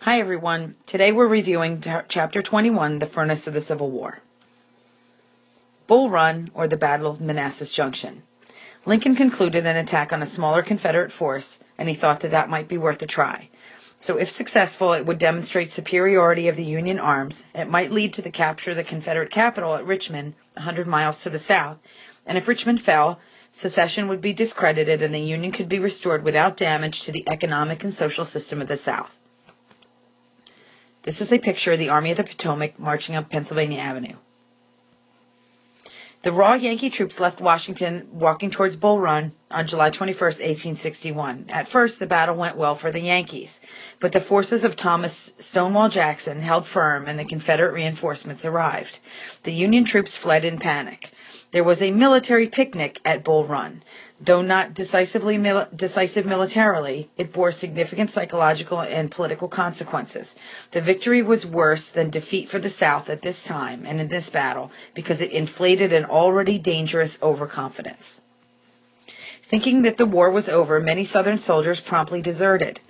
Hi everyone, today we're reviewing Chapter 21, The Furnace of the Civil War. Bull Run, or the Battle of Manassas Junction. Lincoln concluded an attack on a smaller Confederate force, and he thought that might be worth a try. So if successful, it would demonstrate superiority of the Union arms, it might lead to the capture of the Confederate capital at Richmond, 100 miles to the south, and if Richmond fell, secession would be discredited and the Union could be restored without damage to the economic and social system of the South. This is a picture of the Army of the Potomac marching up Pennsylvania Avenue. The raw Yankee troops left Washington walking towards Bull Run on July 21, 1861. At first, the battle went well for the Yankees, but the forces of Thomas Stonewall Jackson held firm and the Confederate reinforcements arrived. The Union troops fled in panic. There was a military picnic at Bull Run. Though not decisive militarily, it bore significant psychological and political consequences. The victory was worse than defeat for the South at this time and in this battle because it inflated an already dangerous overconfidence. Thinking that the war was over, many Southern soldiers promptly deserted.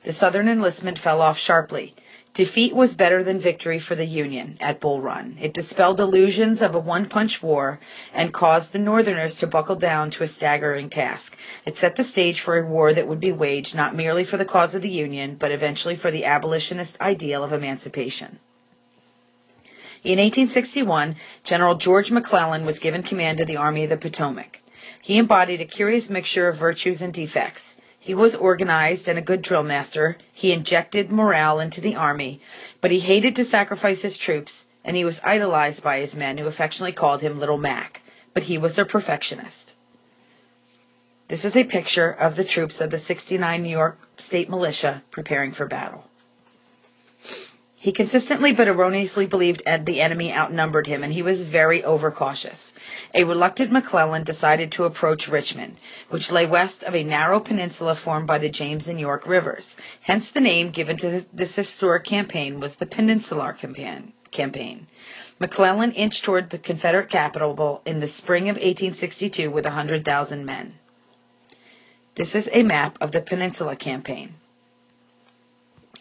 The Southern enlistment fell off sharply. Defeat was better than victory for the Union at Bull Run. It dispelled illusions of a one-punch war and caused the Northerners to buckle down to a staggering task. It set the stage for a war that would be waged not merely for the cause of the Union, but eventually for the abolitionist ideal of emancipation. In 1861, General George McClellan was given command of the Army of the Potomac. He embodied a curious mixture of virtues and defects. He was organized and a good drill master. He injected morale into the army, but he hated to sacrifice his troops, and he was idolized by his men who affectionately called him Little Mac, but he was a perfectionist. This is a picture of the troops of the 69 New York State Militia preparing for battle. He consistently but erroneously believed the enemy outnumbered him, and he was very overcautious. A reluctant McClellan decided to approach Richmond, which lay west of a narrow peninsula formed by the James and York rivers. Hence the name given to this historic campaign was the Peninsular campaign. McClellan inched toward the Confederate capital in the spring of 1862 with 100,000 men. This is a map of the Peninsula campaign.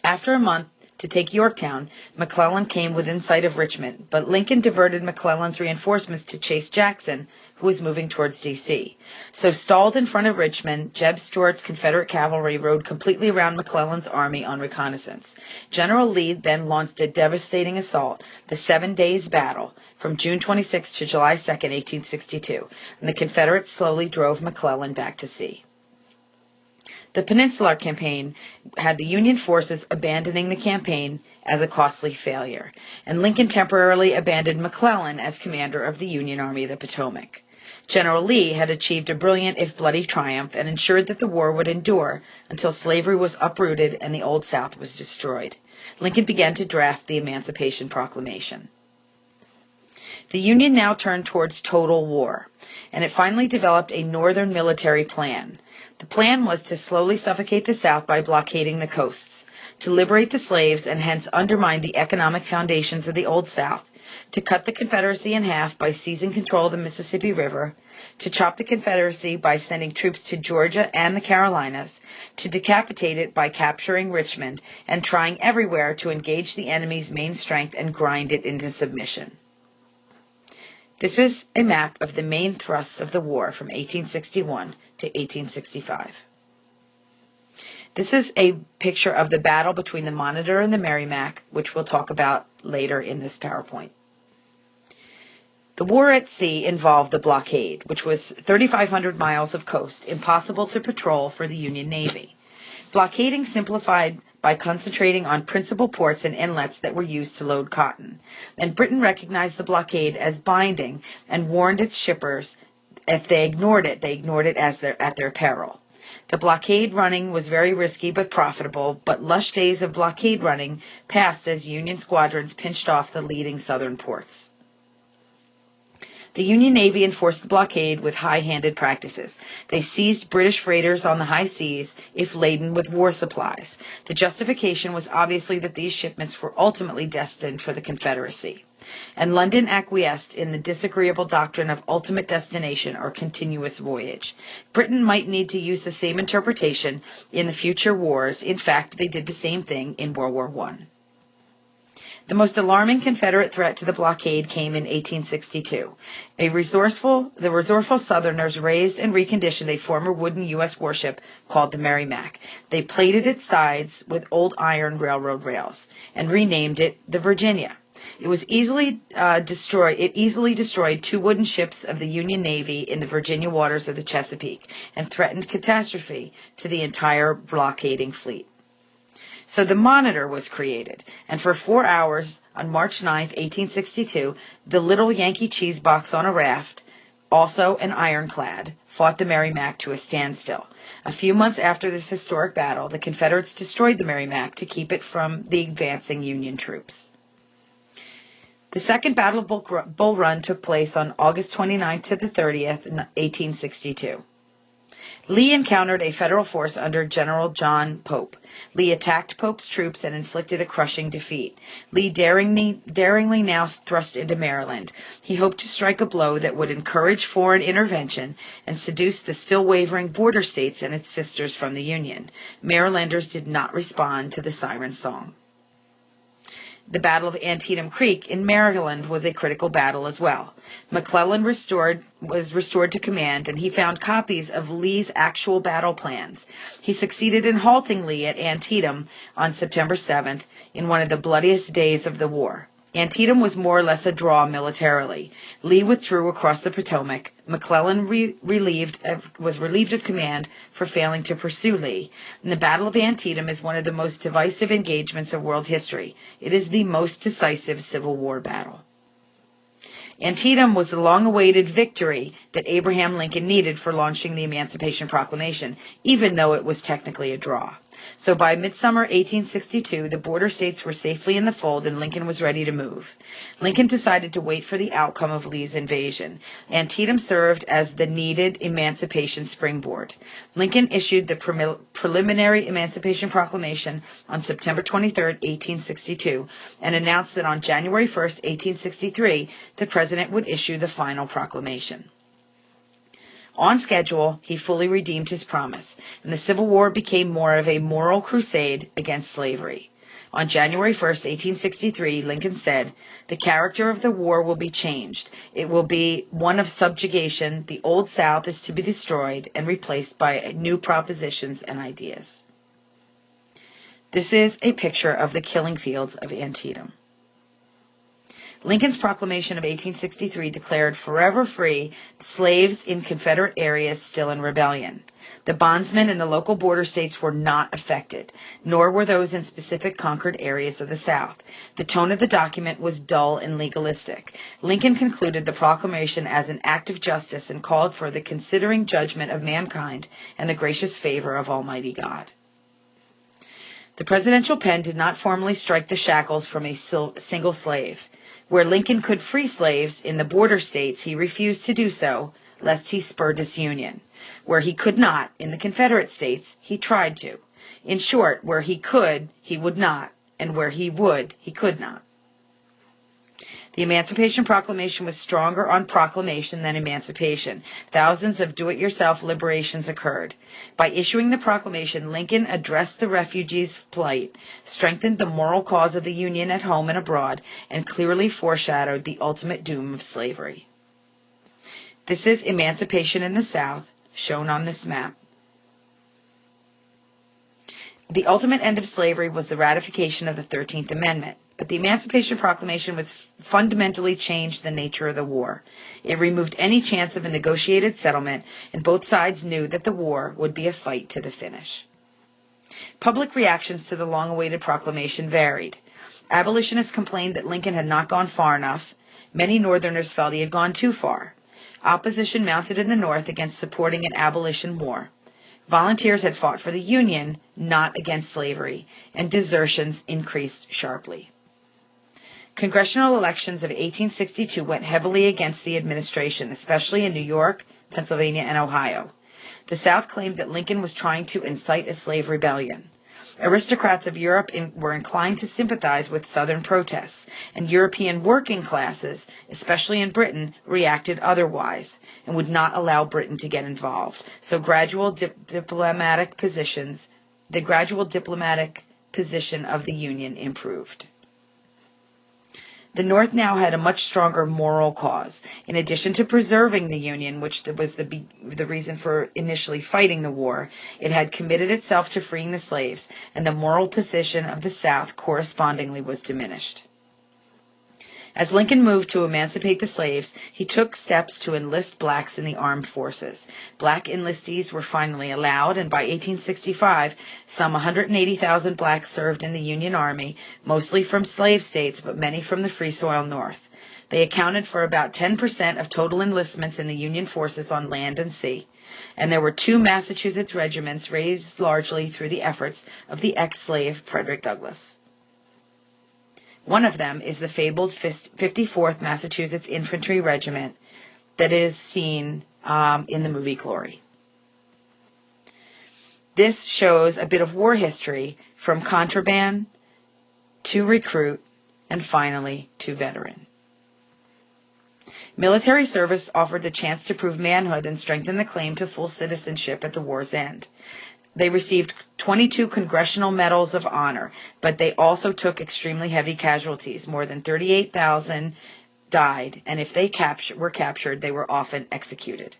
After a month, to take Yorktown, McClellan came within sight of Richmond, but Lincoln diverted McClellan's reinforcements to chase Jackson, who was moving towards D.C. So stalled in front of Richmond, Jeb Stuart's Confederate cavalry rode completely around McClellan's army on reconnaissance. General Lee then launched a devastating assault, the 7 Days Battle, from June 26 to July 2, 1862, and the Confederates slowly drove McClellan back to sea. The Peninsular campaign had the Union forces abandoning the campaign as a costly failure, and Lincoln temporarily abandoned McClellan as commander of the Union Army of the Potomac. General Lee had achieved a brilliant if bloody triumph and ensured that the war would endure until slavery was uprooted and the Old South was destroyed. Lincoln began to draft the Emancipation Proclamation. The Union now turned towards total war, and it finally developed a Northern military plan. The plan was to slowly suffocate the South by blockading the coasts, to liberate the slaves and hence undermine the economic foundations of the Old South, to cut the Confederacy in half by seizing control of the Mississippi River, to chop the Confederacy by sending troops to Georgia and the Carolinas, to decapitate it by capturing Richmond and trying everywhere to engage the enemy's main strength and grind it into submission. This is a map of the main thrusts of the war from 1861 to 1865. This is a picture of the battle between the Monitor and the Merrimac, which we'll talk about later in this PowerPoint. The war at sea involved the blockade, which was 3,500 miles of coast, impossible to patrol for the Union Navy. Blockading simplified by concentrating on principal ports and inlets that were used to load cotton. And Britain recognized the blockade as binding and warned its shippers if they ignored it at their peril. The blockade running was very risky but profitable, but lush days of blockade running passed as Union squadrons pinched off the leading southern ports. The Union Navy enforced the blockade with high-handed practices. They seized British freighters on the high seas if laden with war supplies. The justification was obviously that these shipments were ultimately destined for the Confederacy. and London acquiesced in the disagreeable doctrine of ultimate destination or continuous voyage. Britain might need to use the same interpretation in the future wars. In fact, they did the same thing in World War I. The most alarming Confederate threat to the blockade came in 1862. The resourceful Southerners raised and reconditioned a former wooden U.S. warship called the Merrimac. They plated its sides with old iron railroad rails and renamed it the Virginia. It easily destroyed two wooden ships of the Union Navy in the Virginia waters of the Chesapeake and threatened catastrophe to the entire blockading fleet. So the Monitor was created, and for 4 hours on March 9, 1862, the little Yankee cheese box on a raft, also an ironclad, fought the Merrimac to a standstill. A few months after this historic battle, the Confederates destroyed the Merrimac to keep it from the advancing Union troops. The Second Battle of Bull Run took place on August 29th to the 30th, 1862. Lee encountered a Federal force under General John Pope. Lee attacked Pope's troops and inflicted a crushing defeat. Lee daringly now thrust into Maryland. He hoped to strike a blow that would encourage foreign intervention and seduce the still wavering border states and its sisters from the Union. Marylanders did not respond to the siren song. The Battle of Antietam Creek in Maryland was a critical battle as well. McClellan was restored to command, and he found copies of Lee's actual battle plans. He succeeded in halting Lee at Antietam on September 7th in one of the bloodiest days of the war. Antietam was more or less a draw militarily. Lee withdrew across the Potomac. McClellan was relieved of command for failing to pursue Lee. And the Battle of Antietam is one of the most divisive engagements of world history. It is the most decisive Civil War battle. Antietam was the long-awaited victory that Abraham Lincoln needed for launching the Emancipation Proclamation, even though it was technically a draw. So by midsummer 1862, the border states were safely in the fold and Lincoln was ready to move. Lincoln decided to wait for the outcome of Lee's invasion. Antietam served as the needed emancipation springboard. Lincoln issued the preliminary Emancipation Proclamation on September 23, 1862, and announced that on January 1, 1863, the President would issue the final proclamation. On schedule, he fully redeemed his promise, and the Civil War became more of a moral crusade against slavery. On January 1, 1863, Lincoln said, "The character of the war will be changed. It will be one of subjugation. The Old South is to be destroyed and replaced by new propositions and ideas." This is a picture of the killing fields of Antietam. Lincoln's proclamation of 1863 declared forever free slaves in Confederate areas still in rebellion. The bondsmen in the local border states were not affected, nor were those in specific conquered areas of the South. The tone of the document was dull and legalistic. Lincoln concluded the proclamation as an act of justice and called for the considering judgment of mankind and the gracious favor of Almighty God. The presidential pen did not formally strike the shackles from a single slave. Where Lincoln could free slaves in the border states, he refused to do so, lest he spur disunion. Where he could not, in the Confederate states, he tried to. In short, where he could, he would not, and where he would, he could not. The Emancipation Proclamation was stronger on proclamation than emancipation. Thousands of do-it-yourself liberations occurred. By issuing the proclamation, Lincoln addressed the refugees' plight, strengthened the moral cause of the Union at home and abroad, and clearly foreshadowed the ultimate doom of slavery. This is emancipation in the South, shown on this map. The ultimate end of slavery was the ratification of the 13th Amendment. But the Emancipation Proclamation fundamentally changed the nature of the war. It removed any chance of a negotiated settlement, and both sides knew that the war would be a fight to the finish. Public reactions to the long-awaited proclamation varied. Abolitionists complained that Lincoln had not gone far enough. Many Northerners felt he had gone too far. Opposition mounted in the North against supporting an abolition war. Volunteers had fought for the Union, not against slavery, and desertions increased sharply. Congressional elections of 1862 went heavily against the administration, especially in New York, Pennsylvania, and Ohio. The South claimed that Lincoln was trying to incite a slave rebellion. Aristocrats of Europe were inclined to sympathize with Southern protests, and European working classes, especially in Britain, reacted otherwise and would not allow Britain to get involved. So the gradual diplomatic position of the Union improved. The North now had a much stronger moral cause. In addition to preserving the Union, which was the reason for initially fighting the war, it had committed itself to freeing the slaves, and the moral position of the South correspondingly was diminished. As Lincoln moved to emancipate the slaves, he took steps to enlist blacks in the armed forces. Black enlistees were finally allowed, and by 1865, some 180,000 blacks served in the Union Army, mostly from slave states, but many from the Free Soil North. They accounted for about 10% of total enlistments in the Union forces on land and sea, and there were 2 Massachusetts regiments raised largely through the efforts of the ex-slave Frederick Douglass. One of them is the fabled 54th Massachusetts Infantry Regiment that is seen in the movie Glory. This shows a bit of war history from contraband to recruit and finally to veteran. Military service offered the chance to prove manhood and strengthen the claim to full citizenship at the war's end. They received 22 Congressional Medals of Honor, but they also took extremely heavy casualties. More than 38,000 died, and if they were captured, they were often executed.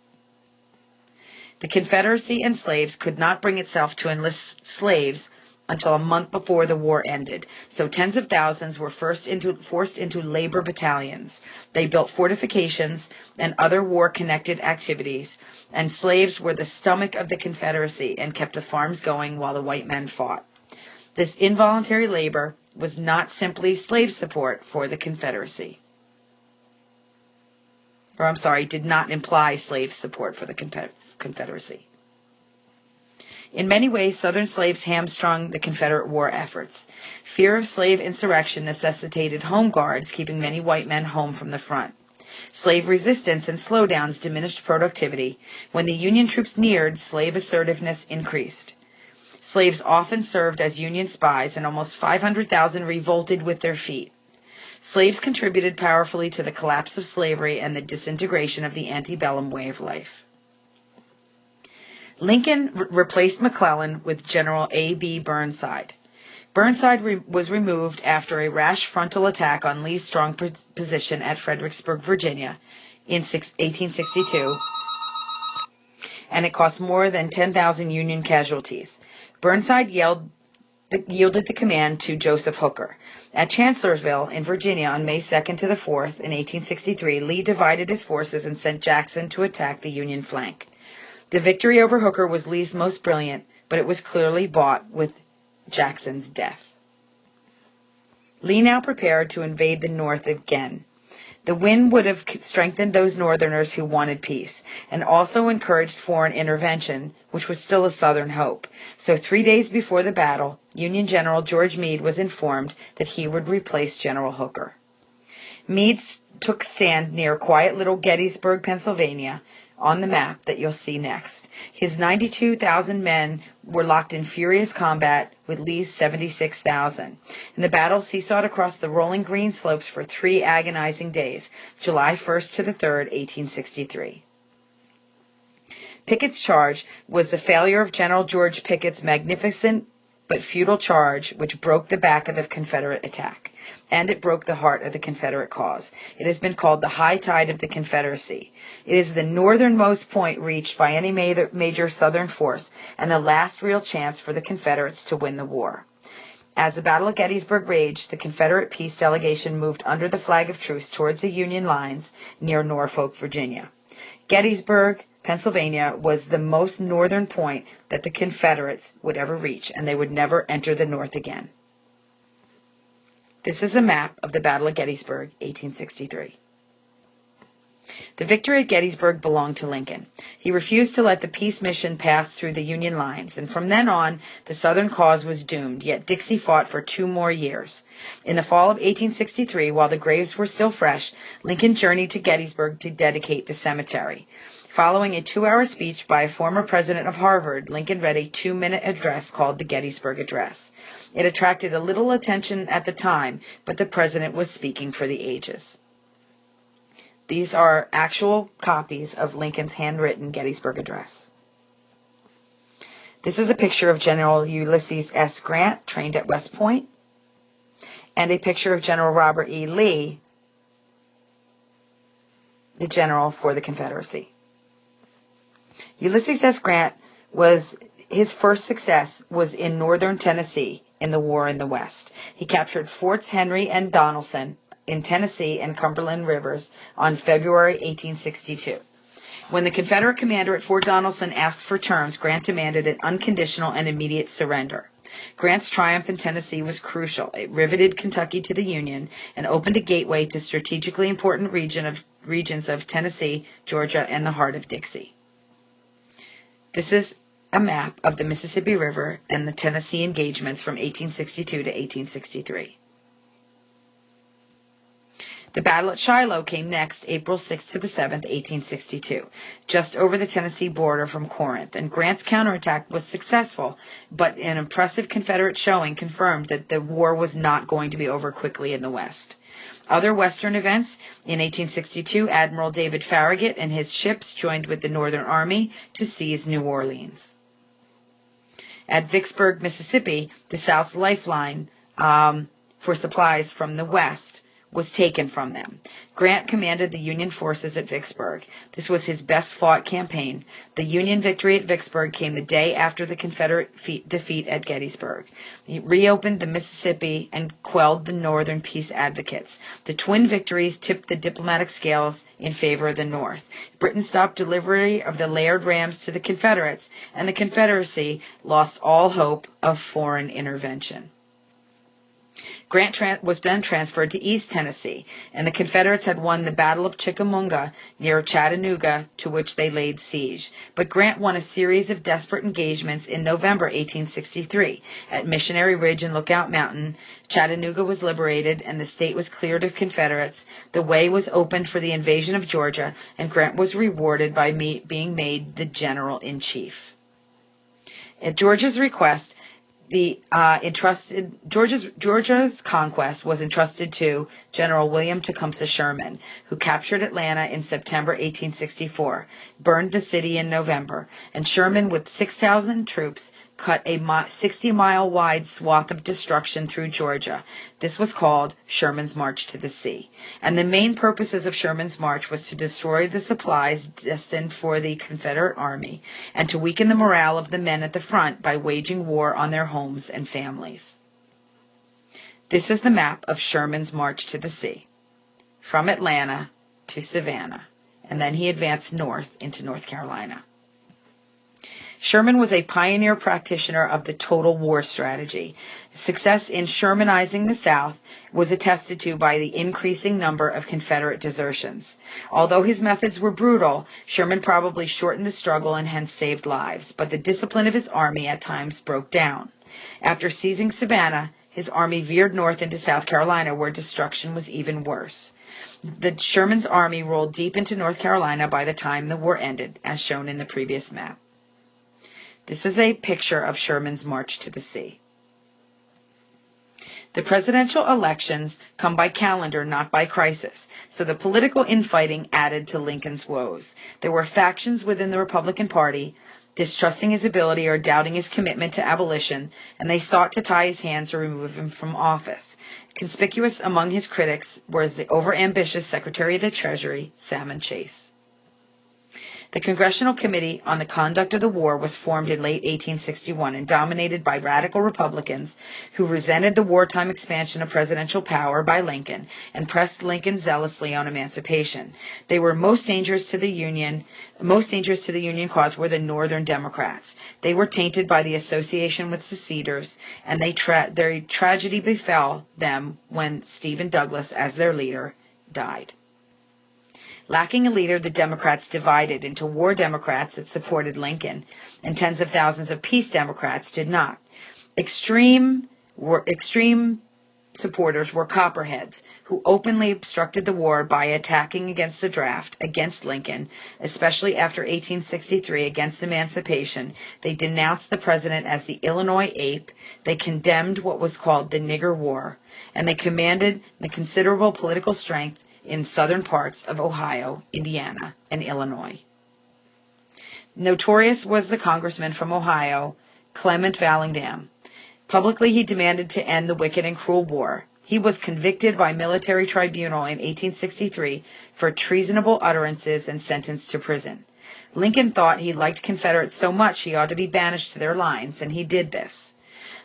The Confederacy and slaves could not bring itself to enlist slaves until a month before the war ended, so tens of thousands were forced into labor battalions. They built fortifications and other war-connected activities, and slaves were the stomach of the Confederacy and kept the farms going while the white men fought. This involuntary labor was not simply slave support for the Confederacy. Did not imply slave support for the Confederacy. In many ways, Southern slaves hamstrung the Confederate war efforts. Fear of slave insurrection necessitated home guards, keeping many white men home from the front. Slave resistance and slowdowns diminished productivity. When the Union troops neared, slave assertiveness increased. Slaves often served as Union spies, and almost 500,000 revolted with their feet. Slaves contributed powerfully to the collapse of slavery and the disintegration of the antebellum way of life. Lincoln replaced McClellan with General A.B. Burnside. Burnside was removed after a rash frontal attack on Lee's strong position at Fredericksburg, Virginia in 1862, and it cost more than 10,000 Union casualties. Burnside yielded the command to Joseph Hooker. At Chancellorsville in Virginia on May 2nd to the 4th in 1863, Lee divided his forces and sent Jackson to attack the Union flank. The victory over Hooker was Lee's most brilliant, but it was clearly bought with Jackson's death. Lee now prepared to invade the North again. The win would have strengthened those Northerners who wanted peace, and also encouraged foreign intervention, which was still a Southern hope. So 3 days before the battle, Union General George Meade was informed that he would replace General Hooker. Meade took stand near quiet little Gettysburg, Pennsylvania, on the map that you'll see next. His 92,000 men were locked in furious combat with Lee's 76,000. And the battle seesawed across the rolling green slopes for 3 agonizing days, July 1st to the 3rd, 1863. Pickett's charge was the failure of General George Pickett's magnificent but futile charge, which broke the back of the Confederate attack, and it broke the heart of the Confederate cause. It has been called the high tide of the Confederacy. It is the northernmost point reached by any major Southern force, and the last real chance for the Confederates to win the war. As the Battle of Gettysburg raged, the Confederate peace delegation moved under the flag of truce towards the Union lines near Norfolk, Virginia. Gettysburg, Pennsylvania, was the most northern point that the Confederates would ever reach, and they would never enter the North again. This is a map of the Battle of Gettysburg, 1863. The victory at Gettysburg belonged to Lincoln. He refused to let the peace mission pass through the Union lines, and from then on, the Southern cause was doomed, yet Dixie fought for 2 more years. In the fall of 1863, while the graves were still fresh, Lincoln journeyed to Gettysburg to dedicate the cemetery. Following a 2-hour speech by a former president of Harvard, Lincoln read a 2-minute address called the Gettysburg Address. It attracted a little attention at the time, but the president was speaking for the ages. These are actual copies of Lincoln's handwritten Gettysburg Address. This is a picture of General Ulysses S. Grant, trained at West Point, and a picture of General Robert E. Lee, the general for the Confederacy. Ulysses S. Grant his first success was in northern Tennessee in the war in the West. He captured Forts Henry and Donelson in Tennessee and Cumberland Rivers on February 1862. When the Confederate commander at Fort Donelson asked for terms, Grant demanded an unconditional and immediate surrender. Grant's triumph in Tennessee was crucial. It riveted Kentucky to the Union and opened a gateway to strategically important regions of Tennessee, Georgia, and the heart of Dixie. This is a map of the Mississippi River and the Tennessee engagements from 1862 to 1863. The battle at Shiloh came next, April 6th to the 7th, 1862, just over the Tennessee border from Corinth, and Grant's counterattack was successful, but an impressive Confederate showing confirmed that the war was not going to be over quickly in the West. Other Western events: in 1862, Admiral David Farragut and his ships joined with the Northern Army to seize New Orleans. At Vicksburg, Mississippi, the South lifeline for supplies from the West was taken from them. Grant commanded the Union forces at Vicksburg. This was his best-fought campaign. The Union victory at Vicksburg came the day after the Confederate defeat at Gettysburg. He reopened the Mississippi and quelled the Northern peace advocates. The twin victories tipped the diplomatic scales in favor of the North. Britain stopped delivery of the Laird rams to the Confederates, and the Confederacy lost all hope of foreign intervention. Grant was then transferred to East Tennessee, and the Confederates had won the Battle of Chickamauga near Chattanooga, to which they laid siege. But Grant won a series of desperate engagements in November 1863. At Missionary Ridge and Lookout Mountain, Chattanooga was liberated, and the state was cleared of Confederates. The way was opened for the invasion of Georgia, and Grant was rewarded by being made the general-in-chief. At Georgia's request, Georgia's conquest was entrusted to General William Tecumseh Sherman, who captured Atlanta in September 1864, burned the city in November, and Sherman, with 6,000 troops, cut a 60-mile-wide swath of destruction through Georgia. This was called Sherman's March to the Sea. And the main purposes of Sherman's march was to destroy the supplies destined for the Confederate Army and to weaken the morale of the men at the front by waging war on their homes and families. This is the map of Sherman's March to the Sea, from Atlanta to Savannah, and then he advanced north into North Carolina. Sherman was a pioneer practitioner of the total war strategy. Success in Shermanizing the South was attested to by the increasing number of Confederate desertions. Although his methods were brutal, Sherman probably shortened the struggle and hence saved lives, but the discipline of his army at times broke down. After seizing Savannah, his army veered north into South Carolina, where destruction was even worse. Sherman's army rolled deep into North Carolina by the time the war ended, as shown in the previous map. This is a picture of Sherman's March to the Sea. The presidential elections come by calendar, not by crisis, so the political infighting added to Lincoln's woes. There were factions within the Republican Party, distrusting his ability or doubting his commitment to abolition, and they sought to tie his hands or remove him from office. Conspicuous among his critics was the overambitious Secretary of the Treasury, Salmon Chase. The Congressional Committee on the Conduct of the War was formed in late 1861 and dominated by radical Republicans who resented the wartime expansion of presidential power by Lincoln and pressed Lincoln zealously on emancipation. They were most dangerous to the Union cause were the Northern Democrats. They were tainted by the association with seceders, and their tragedy befell them when Stephen Douglas, as their leader, died. Lacking a leader, the Democrats divided into war Democrats that supported Lincoln, and tens of thousands of peace Democrats did not. Extreme supporters were Copperheads, who openly obstructed the war by attacking against the draft, against Lincoln, especially after 1863 against emancipation. They denounced the president as the Illinois ape. They condemned what was called the Nigger War, and they commanded the considerable political strength in southern parts of Ohio, Indiana, and Illinois. Notorious was the congressman from Ohio, Clement Vallandigham. Publicly, he demanded to end the wicked and cruel war. He was convicted by military tribunal in 1863 for treasonable utterances and sentenced to prison. Lincoln thought he liked Confederates so much he ought to be banished to their lines, and he did this.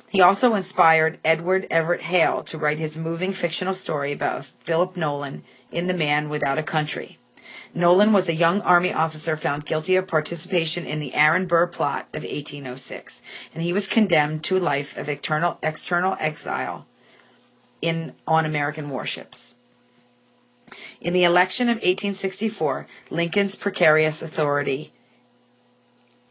He also inspired Edward Everett Hale to write his moving fictional story about Philip Nolan in The Man Without a Country. Nolan was a young Army officer found guilty of participation in the Aaron Burr plot of 1806, and he was condemned to a life of external exile on American warships. In the election of 1864, Lincoln's precarious authority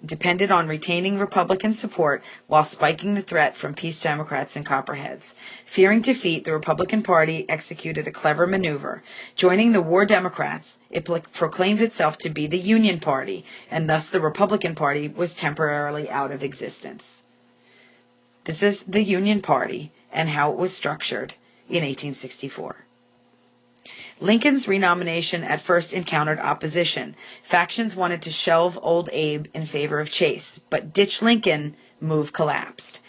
depended on retaining Republican support while spiking the threat from peace Democrats and Copperheads. Fearing defeat, the Republican Party executed a clever maneuver. Joining the War Democrats, it proclaimed itself to be the Union Party, and thus the Republican Party was temporarily out of existence. This is the Union Party and how it was structured in 1864. Lincoln's renomination at first encountered opposition. Factions wanted to shelve old Abe in favor of Chase, but ditch Lincoln move collapsed.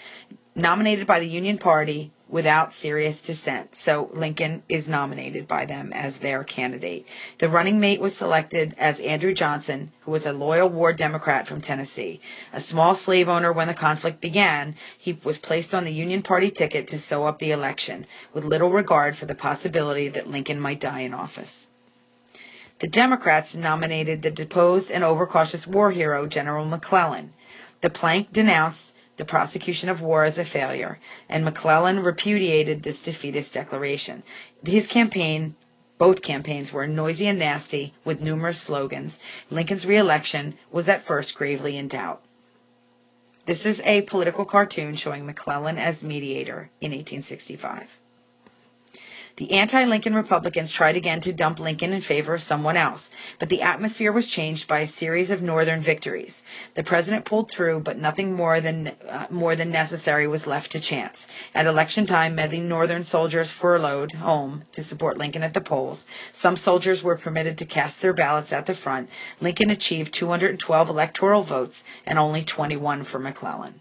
Nominated by the Union Party without serious dissent, so Lincoln is nominated by them as their candidate. The running mate was selected as Andrew Johnson, who was a loyal War Democrat from Tennessee. A small slave owner when the conflict began, he was placed on the Union Party ticket to sew up the election, with little regard for the possibility that Lincoln might die in office. The Democrats nominated the deposed and overcautious war hero General McClellan. The Plank denounced the prosecution of war as a failure, and McClellan repudiated this defeatist declaration. Both campaigns were noisy and nasty, with numerous slogans. Lincoln's re-election was at first gravely in doubt. This is a political cartoon showing McClellan as mediator in 1865. The anti-Lincoln Republicans tried again to dump Lincoln in favor of someone else, but the atmosphere was changed by a series of Northern victories. The president pulled through, but nothing more than necessary was left to chance. At election time, many Northern soldiers furloughed home to support Lincoln at the polls. Some soldiers were permitted to cast their ballots at the front. Lincoln achieved 212 electoral votes and only 21 for McClellan.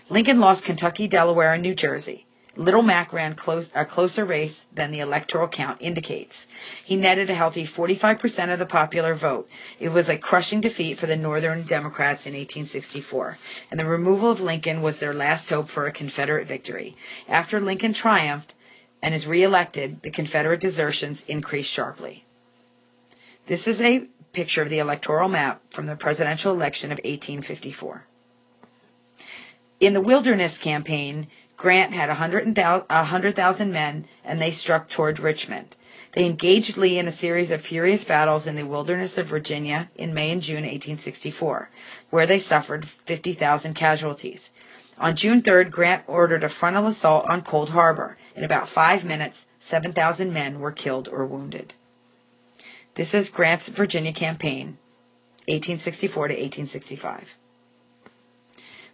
Lincoln lost Kentucky, Delaware, and New Jersey. Little Mac ran a closer race than the electoral count indicates. He netted a healthy 45% of the popular vote. It was a crushing defeat for the Northern Democrats in 1864, and the removal of Lincoln was their last hope for a Confederate victory. After Lincoln triumphed and is re-elected, the Confederate desertions increased sharply. This is a picture of the electoral map from the presidential election of 1854. In the Wilderness Campaign, Grant had 100,000 men, and they struck toward Richmond. They engaged Lee in a series of furious battles in the wilderness of Virginia in May and June 1864, where they suffered 50,000 casualties. On June 3rd, Grant ordered a frontal assault on Cold Harbor. In about 5 minutes, 7,000 men were killed or wounded. This is Grant's Virginia campaign, 1864 to 1865.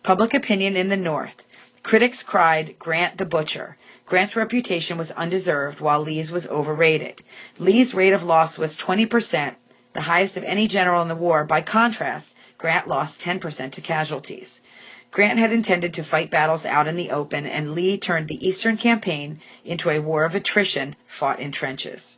Public opinion in the North. Critics cried, "Grant the Butcher." Grant's reputation was undeserved, while Lee's was overrated. Lee's rate of loss was 20%, the highest of any general in the war. By contrast, Grant lost 10% to casualties. Grant had intended to fight battles out in the open, and Lee turned the Eastern Campaign into a war of attrition fought in trenches.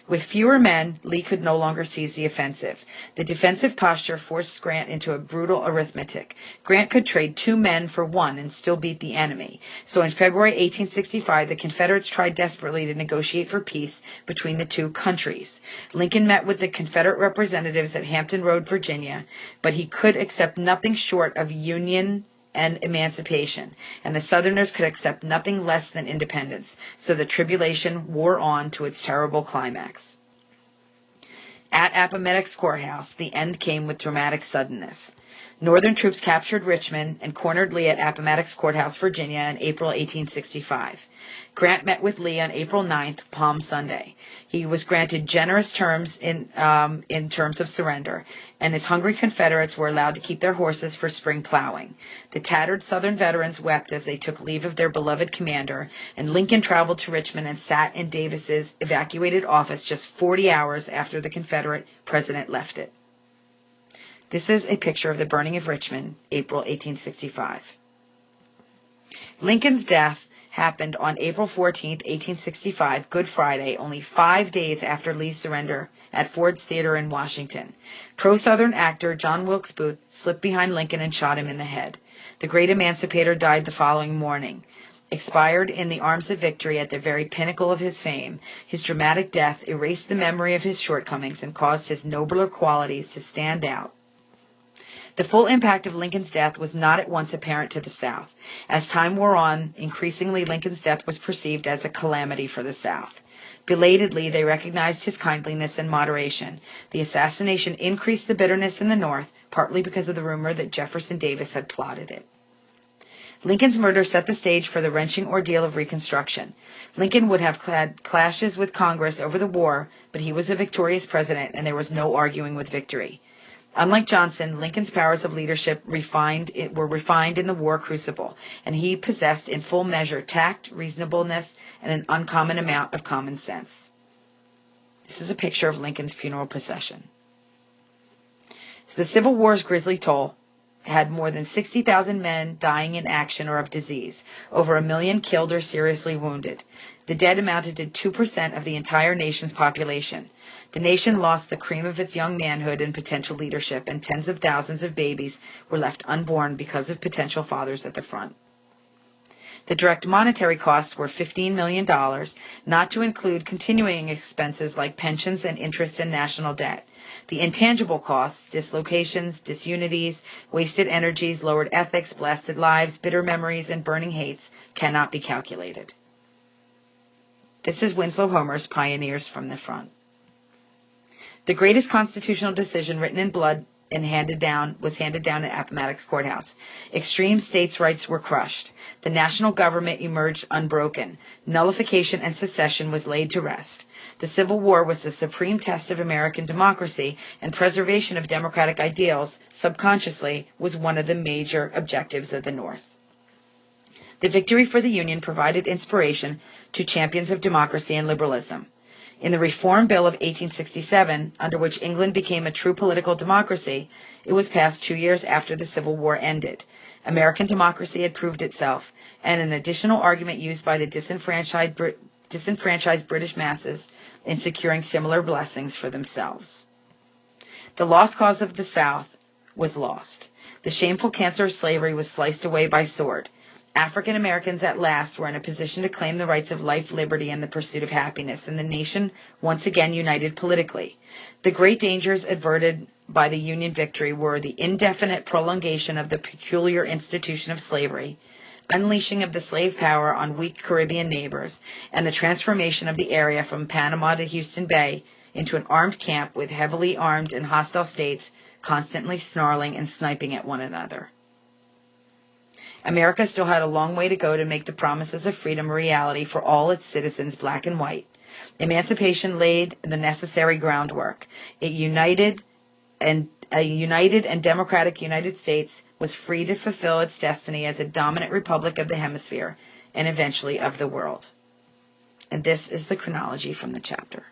With fewer men, Lee could no longer seize the offensive. The defensive posture forced Grant into a brutal arithmetic. Grant could trade 2 men for 1 and still beat the enemy. So in February 1865, the Confederates tried desperately to negotiate for peace between the two countries. Lincoln met with the Confederate representatives at Hampton Road, Virginia, but he could accept nothing short of union and emancipation, and the Southerners could accept nothing less than independence, so the tribulation wore on to its terrible climax. At Appomattox Courthouse, the end came with dramatic suddenness. Northern troops captured Richmond and cornered Lee at Appomattox Courthouse, Virginia in April 1865. Grant met with Lee on April 9th, Palm Sunday. He was granted generous terms in terms of surrender, and his hungry Confederates were allowed to keep their horses for spring plowing. The tattered Southern veterans wept as they took leave of their beloved commander, and Lincoln traveled to Richmond and sat in Davis's evacuated office just 40 hours after the Confederate president left it. This is a picture of the burning of Richmond, April 1865. Lincoln's death happened on April 14, 1865, Good Friday, only 5 days after Lee's surrender at Ford's Theater in Washington. Pro-Southern actor John Wilkes Booth slipped behind Lincoln and shot him in the head. The great emancipator died the following morning. Expired in the arms of victory at the very pinnacle of his fame, his dramatic death erased the memory of his shortcomings and caused his nobler qualities to stand out. The full impact of Lincoln's death was not at once apparent to the South. As time wore on, increasingly Lincoln's death was perceived as a calamity for the South. Belatedly, they recognized his kindliness and moderation. The assassination increased the bitterness in the North, partly because of the rumor that Jefferson Davis had plotted it. Lincoln's murder set the stage for the wrenching ordeal of Reconstruction. Lincoln would have had clashes with Congress over the war, but he was a victorious president, and there was no arguing with victory. Unlike Johnson, Lincoln's powers of leadership were refined in the war crucible, and he possessed in full measure tact, reasonableness, and an uncommon amount of common sense. This is a picture of Lincoln's funeral procession. The Civil War's grisly toll had more than 60,000 men dying in action or of disease, over 1 million killed or seriously wounded. The dead amounted to 2% of the entire nation's population. The nation lost the cream of its young manhood and potential leadership, and tens of thousands of babies were left unborn because of potential fathers at the front. The direct monetary costs were $15 million, not to include continuing expenses like pensions and interest and national debt. The intangible costs, dislocations, disunities, wasted energies, lowered ethics, blasted lives, bitter memories, and burning hates, cannot be calculated. This is Winslow Homer's Pioneers from the Front. The greatest constitutional decision written in blood and was handed down at Appomattox Courthouse. Extreme states' rights were crushed. The national government emerged unbroken. Nullification and secession was laid to rest. The Civil War was the supreme test of American democracy, and preservation of democratic ideals, subconsciously, was one of the major objectives of the North. The victory for the Union provided inspiration to champions of democracy and liberalism. In the Reform Bill of 1867, under which England became a true political democracy, it was passed 2 years after the Civil War ended. American democracy had proved itself, and an additional argument used by the disenfranchised British masses in securing similar blessings for themselves. The lost cause of the South was lost. The shameful cancer of slavery was sliced away by sword. African Americans at last were in a position to claim the rights of life, liberty, and the pursuit of happiness, and the nation once again united politically. The great dangers averted by the Union victory were the indefinite prolongation of the peculiar institution of slavery, unleashing of the slave power on weak Caribbean neighbors, and the transformation of the area from Panama to Houston Bay into an armed camp with heavily armed and hostile states constantly snarling and sniping at one another. America still had a long way to go to make the promises of freedom a reality for all its citizens, black and white. Emancipation laid the necessary groundwork. A united and democratic United States was free to fulfill its destiny as a dominant republic of the hemisphere and eventually of the world. And this is the chronology from the chapter.